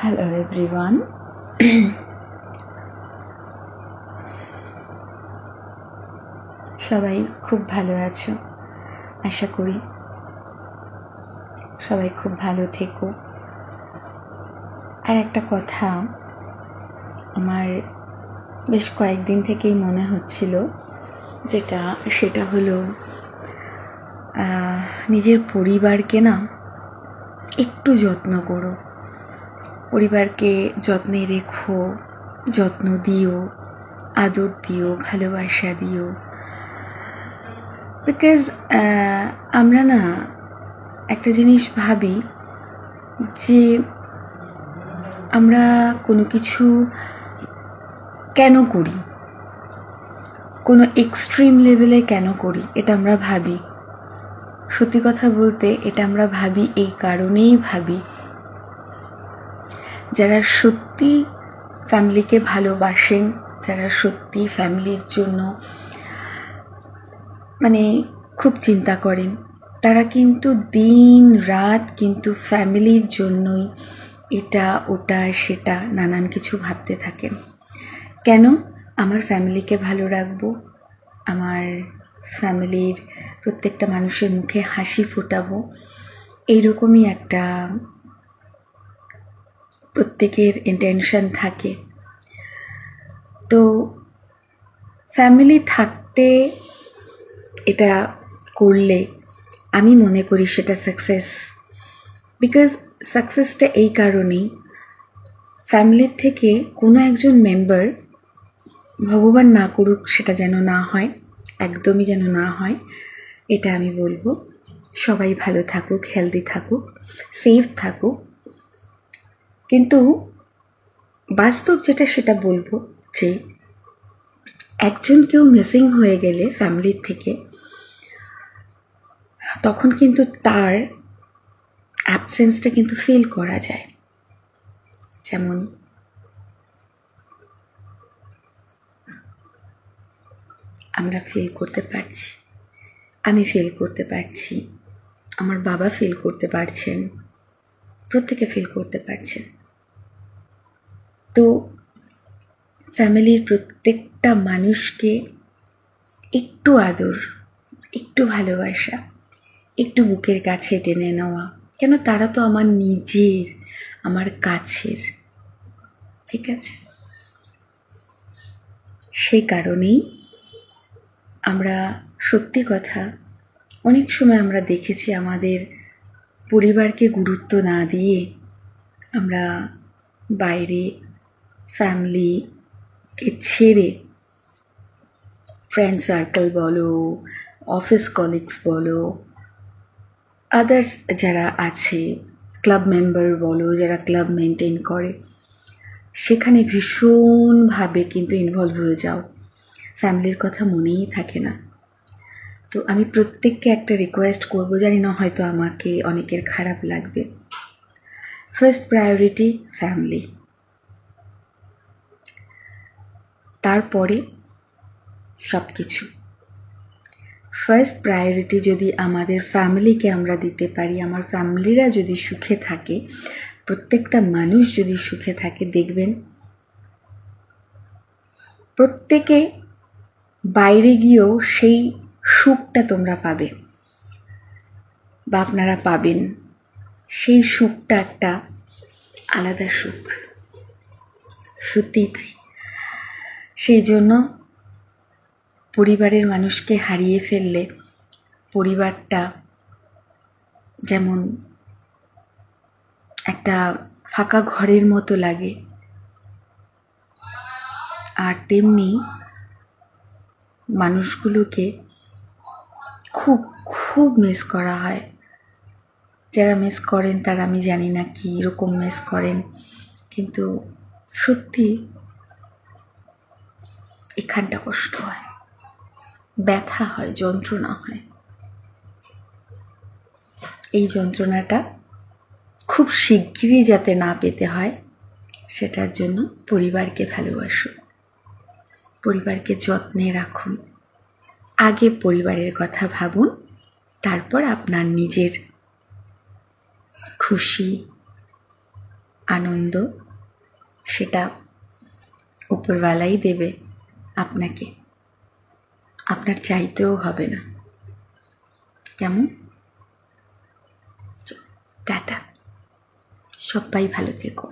Hello everyone. সবাই খুব ভালো আছো, আশা করি সবাই খুব ভালো থেকো। আর একটা কথা আমার বেশ কয়েকদিন থেকেই মনে হচ্ছিল, সেটা হলো নিজের পরিবারকে না একটু যত্ন করো, পরিবারকে যত্নে রেখো, যত্ন দিও, আদর দিও, ভালোবাসা দিও। বিকজ আমরা না একটা জিনিস ভাবি যে আমরা কোনো কিছু কেন করি, কোনো এক্সট্রিম লেভেলে কেন করি, এটা আমরা ভাবি। সত্যি কথা বলতে এটা আমরা ভাবি এই কারণেই ভাবি, যারা সত্যি ফ্যামিলিকে ভালোবাসেন, যারা সত্যি ফ্যামিলির জন্য খুব চিন্তা করেন, তারা কিন্তু দিন রাত কিন্তু ফ্যামিলির জন্যই এটা ওটা সেটা নানান কিছু ভাবতে থাকেন। কেন? আমার ফ্যামিলিকে ভালো রাখবো, আমার ফ্যামিলির প্রত্যেকটা মানুষের মুখে হাসি ফোটাবো, এইরকমই একটা প্রত্যেকের ইন্টেনশন থাকে। তো ফ্যামিলি থাকতে এটা করলে আমি মনে করি সেটা সাকসেস। বিকজ সাকসেসটা এই কারণেই, ফ্যামিলির থেকে কোনো একজন মেম্বার, ভগবান না করুক সেটা যেন না হয়, একদমই যেন না হয়, এটা আমি বলবো। সবাই ভালো থাকুক, হেলদি থাকুক, সেফ থাকুক। কিন্তু বাস্তব যেটা সেটা বলবো যে একজন কেউ মিসিং হয়ে গেলে ফ্যামিলির থেকে, তখন কিন্তু তার অ্যাবসেন্সটা কিন্তু ফিল করা যায়। যেমন আমরা ফিল করতে পারছি, আমি ফিল করতে পারছি, আমার বাবা ফিল করতে পারছেন, প্রত্যেকে ফিল করতে পারছেন। তো ফ্যামিলির প্রত্যেকটা মানুষকে একটু আদর, একটু ভালোবাসা, একটু বুকের কাছে টেনে নেওয়া। কেন? তারা তো আমার নিজের, আমার কাছের, ঠিক আছে? সেই কারণেই আমরা সত্যি কথা অনেক সময় আমরা দেখেছি আমাদের পরিবারকে গুরুত্ব না দিয়ে আমরা বাইরে ফ্যামিলিকে ছেড়ে ফ্রেন্ড সার্কেল বলো, অফিস কলিগস বলো, আদার্স যারা আছে, ক্লাব মেম্বার বলো, যারা ক্লাব মেনটেন করে, সেখানে ভীষণভাবে কিন্তু ইনভলভ হয়ে যাও, ফ্যামিলির কথা মনেই থাকে না। তো আমি প্রত্যেককে একটা রিকোয়েস্ট করবো, জানি না হয়তো আমাকে অনেকের খারাপ লাগবে, ফার্স্ট প্রায়োরিটি ফ্যামিলি, তারপরে সব কিছু। ফার্স্ট প্রায়োরিটি যদি আমাদের ফ্যামিলিকে আমরা দিতে পারি, আমার ফ্যামিলিরা যদি সুখে থাকে, প্রত্যেকটা মানুষ যদি সুখে থাকে, দেখবেন প্রত্যেকে বাইরে গিয়েও সেই সুখটা তোমরা পাবে বা আপনারা পাবেন। সেই সুখটা একটা আলাদা সুখ, সত্যিই তাই। সেই জন্য পরিবারের মানুষকে হারিয়ে ফেললে পরিবারটা যেমন একটা ফাঁকা ঘরের মতো লাগে, আর তেমনি মানুষগুলোকে খুব খুব মিস করা হয়। যারা মিস করেন তারা আমি জানি না কী রকম মিস করেন, কিন্তু সত্যি এখানটা কষ্ট হয়, ব্যথা হয়, যন্ত্রণা হয়। এই যন্ত্রণাটা খুব শিগগিরই যাতে না পেতে হয়, সেটার জন্য পরিবারকে ভালোবাসুন, পরিবারকে যত্নে রাখুন। আগে পরিবারের কথা ভাবুন, তারপর আপনার নিজের খুশি, আনন্দ সেটা উপরওয়ালাই দেবে আপনাকে, আপনার চাইতেও হবে না। কেমন? টাটা, সবাই ভালো থেকো।